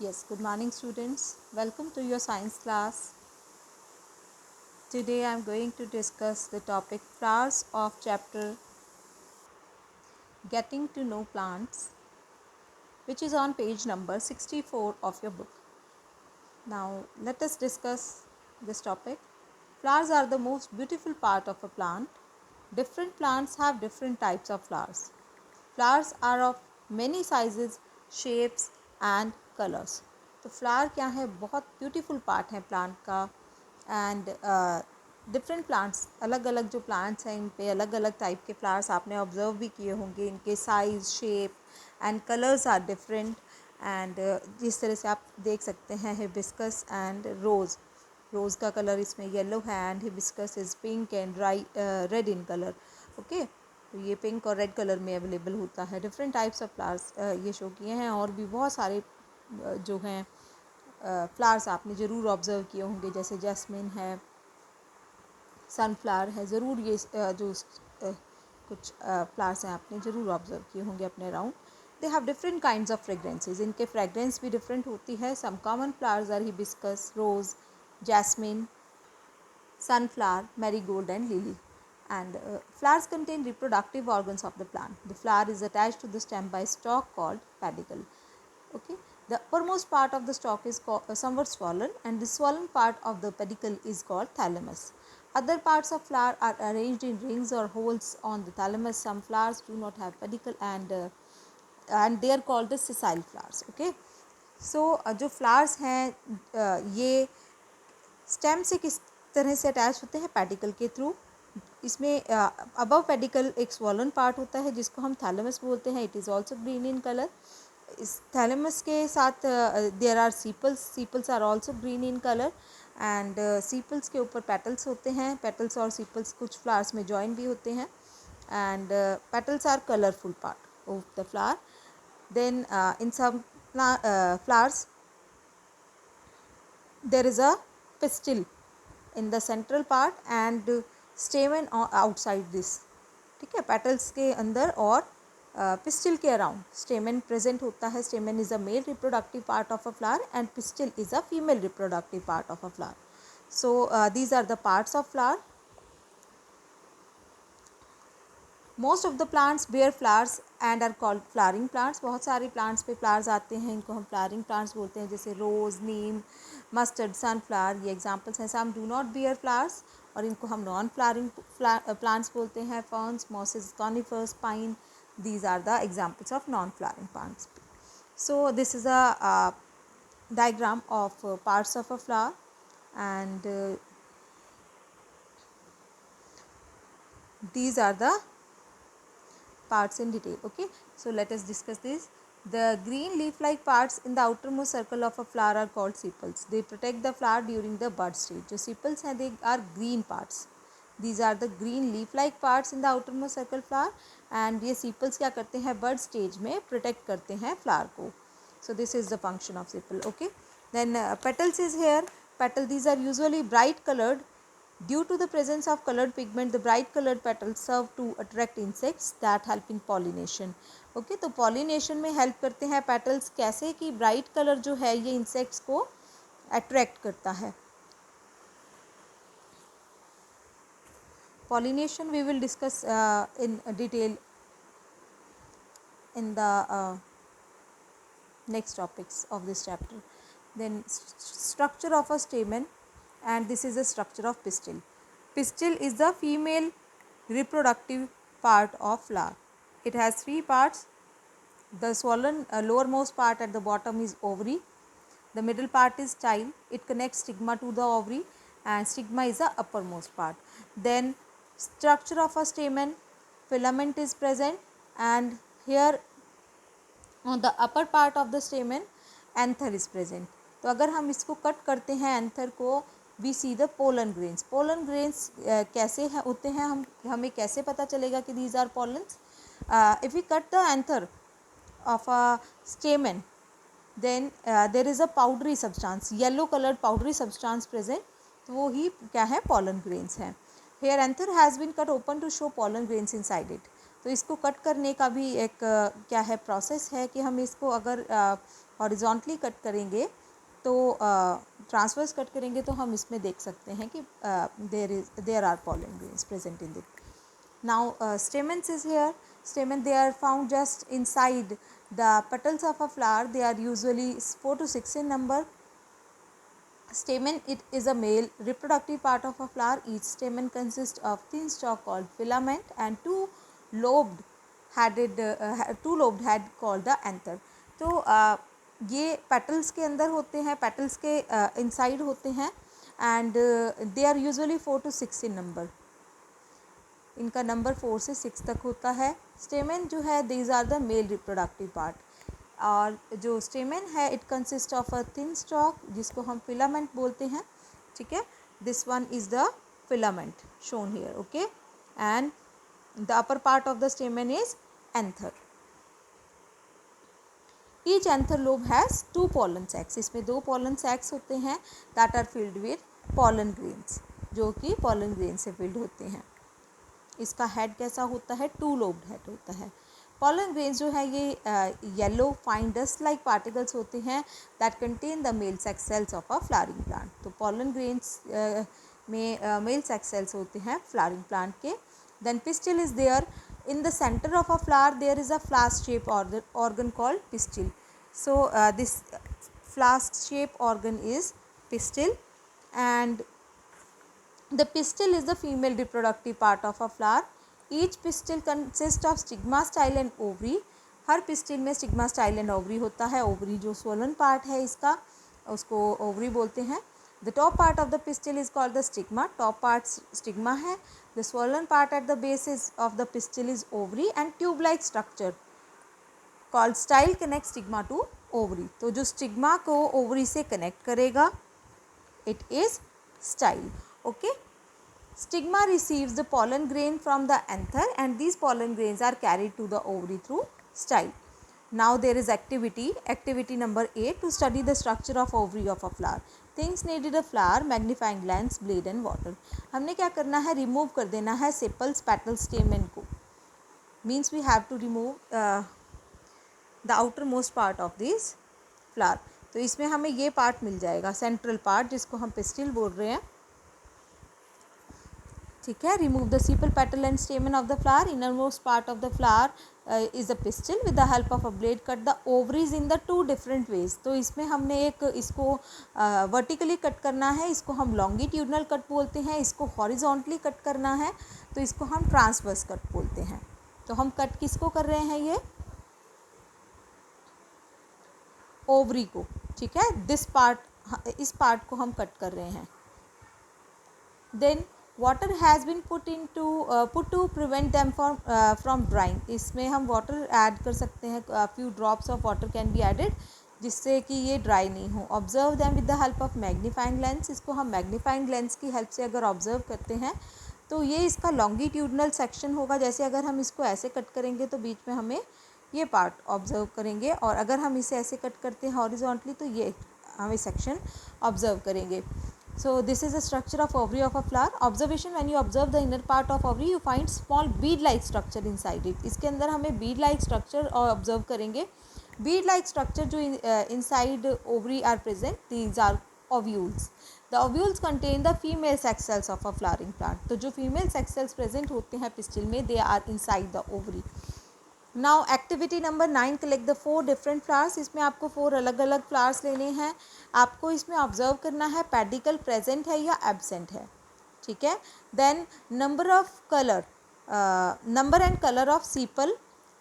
Yes, good morning students. Welcome to your science class. Today I am going to discuss the topic flowers of chapter Getting to Know Plants, which is on page number 64 of your book. Now let us discuss this topic. Flowers are the most beautiful part of a plant. Different plants have different types of flowers. Flowers are of many sizes, shapes and colors. तो flower क्या है, बहुत beautiful part है plant का. And different plants, अलग अलग जो plants हैं इन पे अलग अलग टाइप के फ्लावर्स आपने ऑब्जर्व भी किए होंगे. इनके size, shape and colours are different. And जिस तरह से आप देख सकते हैं हिबिस्कस एंड रोज़ का कलर इसमें येलो है and hibiscus is pink and red in colour. Okay, तो ये पिंक और रेड कलर में अवेलेबल होता है. डिफरेंट टाइप्स ऑफ फ्लावर्स ये शो किए हैं. और भी बहुत सारे जो हैं फ्लावर्स आपने ज़रूर ऑब्ज़र्व किए होंगे, जैसे जैस्मिन है, सनफ्लावर है. ज़रूर ये जो कुछ फ्लावर्स हैं आपने ज़रूर ऑब्ज़र्व किए होंगे अपने around. They have different kinds of fragrances. इनके फ्रेगरेंस भी डिफरेंट होती है. Some common flowers are hibiscus, rose, jasmine, sunflower, marigold and lily. And flowers contain reproductive organs of the plant. The flower is attached to the stem by a stalk called pedicel. Okay, the uppermost part of the stalk is somewhat swollen, and the swollen part of the pedicel is called thalamus. Other parts of flower are arranged in rings or holes on the thalamus. Some flowers do not have pedicle and they are called the sessile flowers. Okay, so जो flowers हैं ये stem से किस तरह से attach होते हैं, pedicle के थ्रू. इसमें अबव पेडिकल एक स्वॉलन पार्ट होता है जिसको हम थैलेमस बोलते हैं. It is also green in colour. इस थैलेमस के साथ there are sepals are also green in colour. And sepals के ऊपर पेटल्स होते हैं. पेटल्स और सीपल्स कुछ फ्लावर्स में जॉइन भी होते हैं. And petals are colourful part of the flower. Then in some flowers there is a pistil in the central part and stamen outside this. ठीक है, पेटल्स के अंदर और पिस्टिल के अराउंड स्टेमन प्रेजेंट होता है. Stamen is a male reproductive part of a flower and pistil is a female reproductive part of a flower. So these are the parts of flower. Most of the plants bear flowers and are called flowering plants. बहुत सारे plants पे flowers आते हैं, इनको हम flowering plants बोलते हैं, जैसे रोज़, नीम, मस्टर्ड, सनफ्लावर, ये एग्जांपल्स हैं. Some do not bear flowers और इनको हम नॉन फ्लावरिंग प्लांट्स बोलते हैं. Ferns, mosses, conifers, pine, these are the examples of non-flowering plants. So this is a diagram of parts of a flower and these are the parts in detail. Okay, so let us discuss this. The green leaf-like parts in the outermost circle of a flower are called sepals. They protect the flower during the bud stage. जो sepals हैं, they are green parts. These are the green leaf-like parts in the outermost circle flower. And ये sepals क्या करते हैं, bud stage में protect करते हैं flower को. So this is the function of sepal. Okay, then petals is here. Petal, these are usually bright colored. Due to the presence of colored pigment, the bright colored petals serve to attract insects that help in pollination. Okay, तो pollination में help करते हैं petals. कैसे कि bright color जो है ये insects को attract करता है. Pollination we will discuss in detail in the next topics of this chapter. Then structure of a stamen, and this is the structure of pistil. Pistil is the female reproductive part of flower. It has three parts. The swollen lowermost part at the bottom is ovary. The middle part is style. It connects stigma to the ovary and stigma is the uppermost part. Then structure of a stamen, filament is present and here on the upper part of the stamen anther is present. तो अगर हम इसको cut करते हैं anther को, we see the pollen grains. Pollen grains कैसे होते हैं, हमें कैसे पता चलेगा कि these are pollens. If we cut the anther of a stamen then there is a powdery substance, yellow coloured powdery substance present. तो वो ही क्या है, पोलन ग्रेन्स हैं. Here anther has been cut open to show pollen grains inside it. तो इसको cut करने का भी एक क्या है प्रोसेस है कि हम इसको अगर हॉरिजॉन्टली कट करेंगे तो ट्रांसवर्स कट करेंगे तो हम इसमें देख सकते हैं कि there are pollen grains present in it. Now stamens is here. Stamen, they are found just inside the petals of a flower. They are usually 4 to 6 in number. Stamen, it is a male reproductive part of a flower. Each stamen consists of thin stalk called filament and two lobed head called the anther. तो ये petals के अंदर होते हैं, petals के inside होते हैं and they are usually 4 to 6 in number. इनका नंबर 4 से 6 तक होता है. स्टेमेन जो है these are the male reproductive part. और जो स्टेमेन है it consist of a thin stalk जिसको हम फिलामेंट बोलते हैं. ठीक है, this one is the filament shown here. Okay, and the upper part of the stamen is anther. Each anther lobe has 2 pollen sacs. इसमें 2 pollen sacs होते हैं that are filled with pollen grains, जो कि pollen grain से field होते हैं. इसका head कैसा होता है? 2 lobed हेड होता है. pollen grains जो है ये yellow fine dust like particles होते हैं that contain the male sex cells of a flowering plant. तो pollen grains में मेल सेक्स सेल्स होते हैं फ्लावरिंग प्लांट के. Then pistil is there. In the center of a flower there is a flask shape organ called pistil. So this flask shape organ is pistil, and the pistil is the female reproductive part of a flower. Each pistil consists of stigma, style and ovary. Her pistil में stigma, style and ovary होता है. Ovary जो swollen part है इसका, उसको ovary बोलते हैं. The top part of the pistil is called the stigma. Top part stigma है. The swollen part at the base of the pistil is ovary and tube-like structure called style connects stigma to ovary. तो जो stigma को ovary से connect करेगा it is style. Okay. Stigma receives the pollen grain from the anther and these pollen grains are carried to the ovary through style. Now there is activity. Activity number 8, to study the structure of ovary of a flower. Things needed a flower, magnifying lens, blade and water. हमने क्या करना है? Remove कर देना है sepals, petal, stamen को. Means we have to remove the outer most part of this flower. तो इसमें हमें ये पार्ट मिल जाएगा, सेंट्रल पार्ट जिसको हम पिस्टिल बोल रहे हैं. ठीक है. Remove the sepal, petal and stamen of the flower. Inner most part of the flower is the pistil. With the help of a blade cut the ovaries in the 2 different ways. तो इसमें हमने एक इसको vertically cut करना है, इसको हम longitudinal cut बोलते हैं. इसको हॉरिजॉन्टली कट करना है तो इसको हम ट्रांसवर्स कट बोलते हैं. तो हम कट किसको कर रहे हैं? ये ओवरी को. ठीक है, दिस पार्ट, इस पार्ट को हम कट कर रहे हैं. Then water has been put to prevent them from drying. इसमें हम वाटर ऐड कर सकते हैं. Few drops of water can be added जिससे कि ये ड्राई नहीं हो. Observe them with the help of magnifying lens. इसको हम मैग्नीफाइंग लेंस की हेल्प से अगर ऑब्जर्व करते हैं तो ये इसका लॉन्गिट्यूडनल सेक्शन होगा. जैसे अगर हम इसको ऐसे कट करेंगे तो बीच में हमें ये पार्ट ऑब्जर्व करेंगे, और अगर हम इसे ऐसे कट करते हैं हॉरिजॉन्टली तो ये हमें सेक्शन ऑब्जर्व करेंगे. So this is the structure of ovary of a flower. Observation: when you observe the inner part of ovary you find small bead-like structure inside it. इसके अंदर हमें bead-like structure observe करेंगे. Bead-like structure जो inside ovary are present, these are ovules. The ovules contain the female sex cells of a flowering plant. तो जो female sex cells present होते हैं pistil में, they are inside the ovary. Now activity number 9, collect the 4 different flowers. इसमें आपको 4 अलग अलग flowers लेने हैं. आपको इसमें ऑब्जर्व करना है पेडिकल प्रेजेंट है या एब्सेंट है. ठीक है. Then number and colour of sepal,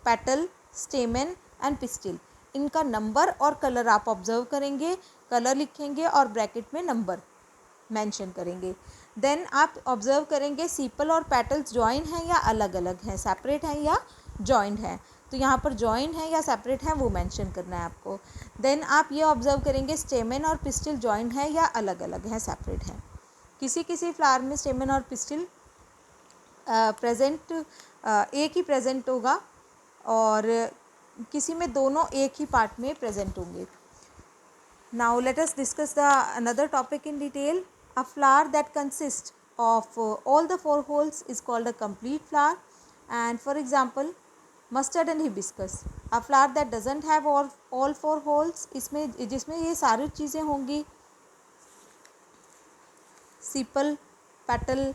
petal, stamen and pistil. इनका नंबर और कलर आप ऑब्जर्व करेंगे, कलर लिखेंगे और ब्रैकेट में नंबर मेंशन करेंगे. देन आप ऑब्जर्व करेंगे सीपल और पेटल्स जॉइन हैं या अलग अलग हैं, सेपरेट हैं या जॉइंट है. तो यहाँ पर जॉइंट है या सेपरेट है वो मेंशन करना है आपको. देन आप ये ऑब्जर्व करेंगे स्टेमेन और पिस्टिल जॉइंट है या अलग अलग है, सेपरेट है. किसी किसी फ्लावर में स्टेमेन और पिस्टिल प्रेजेंट एक ही प्रेजेंट होगा और किसी में दोनों एक ही पार्ट में प्रेजेंट होंगे. Now let us discuss the another topic in detail. A flower that consist of all the 4 holes is called a complete flower. And for example mustard and hibiscus, a flower that doesn't have all four holes, इसमें जिसमें ये सारी चीज़ें होंगी, सीपल, petal,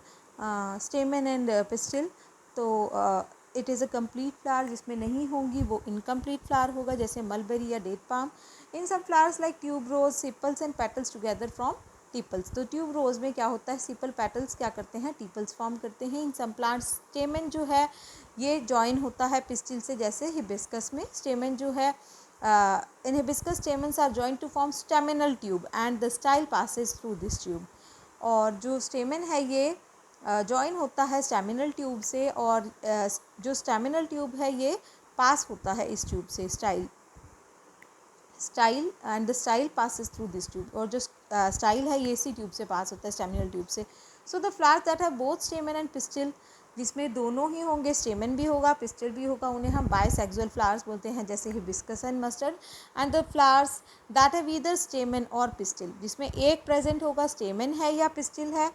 स्टेमन and pistil, तो it is a complete flower. जिसमें नहीं होंगी वो इनकम्प्लीट फ्लावर होगा, जैसे मलबेरी या डेट पाम। इन सब flowers like tube rose, sepals and petals together from tepals. तो ट्यूब रोज में क्या होता है, सिपल पेटल्स क्या करते हैं, टीपल्स फॉर्म करते हैं। इन सम प्लांट्स स्टेमन जो है ये जॉइन होता है पिस्टिल से, जैसे हिबिस्कस में स्टेमन जो है in hibiscus stamens are joint to form staminal tube and the style passes through this tube. और जो स्टेमन है ये जॉइन होता है स्टेमिनल ट्यूब से, और जो स्टेमिनल ट्यूब है ये पास होता है इस ट्यूब से, style and the style passes through this tube. और जो स्टाइल है ये इसी ट्यूब से पास होता है, स्टेमिनल ट्यूब से। So the flowers that have both स्टेमन and pistil, जिसमें दोनों ही होंगे, स्टेमन भी होगा पिस्टिल भी होगा, उन्हें हम बाइसेक्सुअल फ्लावर्स बोलते हैं, जैसे hibiscus and mustard. And the flowers that have either स्टेमन और पिस्टिल, जिसमें एक प्रेजेंट होगा, स्टेमन है या पिस्टिल है,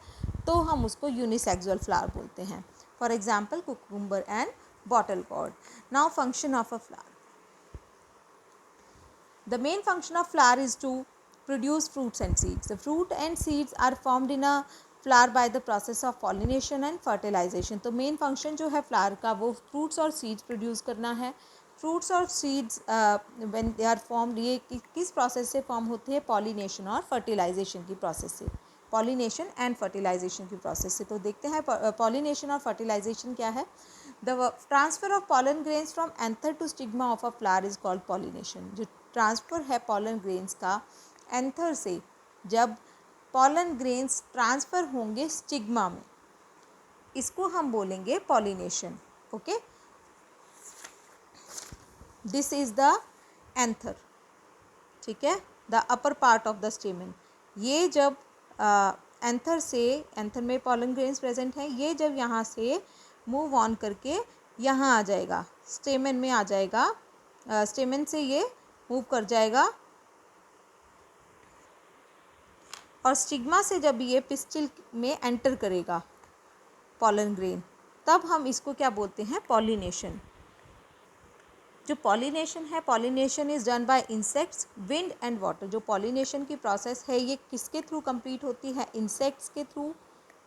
तो हम उसको यूनिसेक्सुअल फ्लावर बोलते हैं। For example cucumber and bottle gourd. Now function of a flower. The main function of flower is to produce fruits and seeds. The fruit and seeds are formed in a flower by the process of pollination and fertilization. तो main function जो है flower का वो fruits और seeds produce करना है। fruits और seeds when they are formed, ये किस process से form होते हैं, pollination और fertilization की process से, pollination and fertilization की process से। तो देखते हैं pollination और fertilization क्या है। The transfer of pollen grains from anther to stigma of a flower is called pollination. जो ट्रांसफ़र है पॉलन ग्रेन्स का एंथर से, जब पॉलन ग्रेन्स ट्रांसफ़र होंगे स्टिग्मा में, इसको हम बोलेंगे pollination. Okay, this is the anther, ठीक है, the upper part of the स्टेमन। ये जब एंथर से, एंथर में पॉलन ग्रेन्स प्रेजेंट हैं, ये जब यहाँ से मूव ऑन करके यहाँ आ जाएगा, स्टेमन में आ जाएगा, स्टेमन से ये मूव कर जाएगा, और स्टिग्मा से जब ये पिस्टिल में एंटर करेगा पॉलन ग्रेन, तब हम इसको क्या बोलते हैं, पॉलिनेशन। जो पॉलिनेशन है, pollination is done by insects, wind and water. जो पॉलिनेशन की प्रोसेस है ये किसके थ्रू कंप्लीट होती है, इंसेक्ट्स के थ्रू,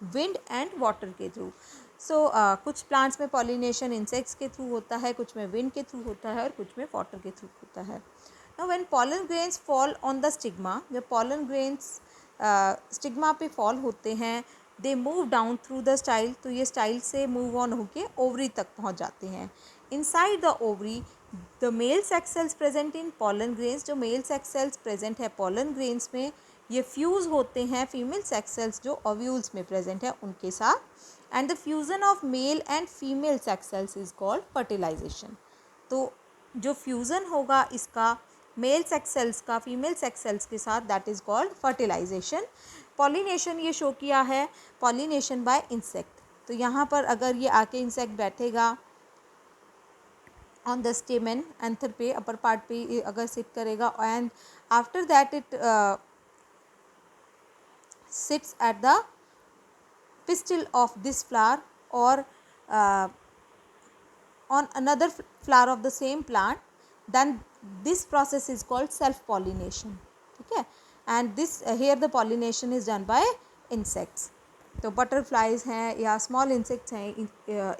विंड एंड वाटर के थ्रू। सो कुछ प्लांट्स में पॉलिनेशन इंसेक्ट्स के थ्रू होता है, कुछ में विंड के थ्रू होता है, और कुछ में वाटर के थ्रू होता है। Now when pollen grains fall on the stigma, जब pollen grains स्टिग्मा पे फॉल होते हैं, they move down through the style, तो ये स्टाइल से मूव ऑन होके ओवरी तक पहुंच जाते हैं। Inside the ovary the male sex cells present in pollen grains, जो मेल सेक्स सेल्स प्रेजेंट है पॉलन ग्रेन्स में, ये फ्यूज़ होते हैं फीमेल सेक्स सेल्स जो ओव्यूल्स में प्रेजेंट है उनके साथ, and the fusion of male and female sex cells is called fertilisation. तो जो फ्यूज़न होगा इसका मेल सेक्स सेल्स का फीमेल सेक्स सेल्स के साथ, that is called fertilisation. Pollination ये शो किया है, पॉलिनेशन बाय इंसेक्ट। तो यहाँ पर अगर ये आके इंसेक्ट बैठेगा ऑन द स्टेमन, एंथर पे, अपर पार्ट पे अगर सिट करेगा, and after that it sits at the pistil of this flower or on another flower of the same plant, then this process is called self pollination, ठीक है। and this here the pollination is done by insects। तो butterflies हैं या small insects हैं,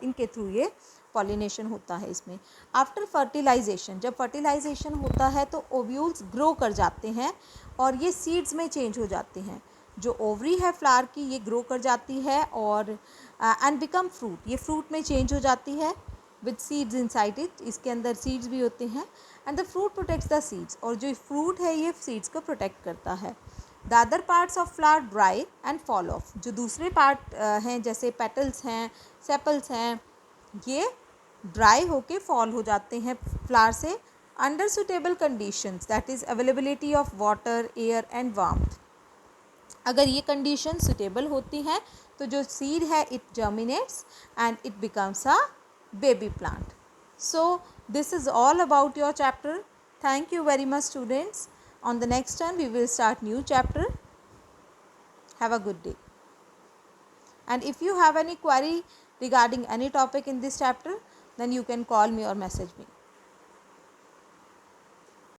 इनके through ये pollination होता है इसमें। आफ्टर फर्टिलाइजेशन, जब फर्टिलाइजेशन होता है तो ओव्यूल्स ग्रो कर जाते हैं और ये सीड्स में चेंज हो जाते हैं। जो ओवरी है फ्लावर की ये ग्रो कर जाती है और एंड बिकम फ्रूट, ये फ्रूट में चेंज हो जाती है विद सीड्स इनसाइड इट, इसके अंदर सीड्स भी होते हैं। And the fruit protects the seeds, और जो फ्रूट है ये सीड्स को प्रोटेक्ट करता है। The other parts of flower dry and fall of, जो दूसरे पार्ट हैं जैसे पेटल्स हैं, सेपल्स हैं, ये ड्राई होके फॉल हो जाते हैं फ्लावर से under suitable conditions, that is availability of water, air and warmth. अगर ये कंडीशन सुटेबल होती हैं तो जो सीड है it germinates and it becomes a baby plant. So this is all about your chapter. Thank you very much students. On the next time we will start new chapter. Have a good day. And if you have any query regarding any topic in this chapter, then you can call me or message me.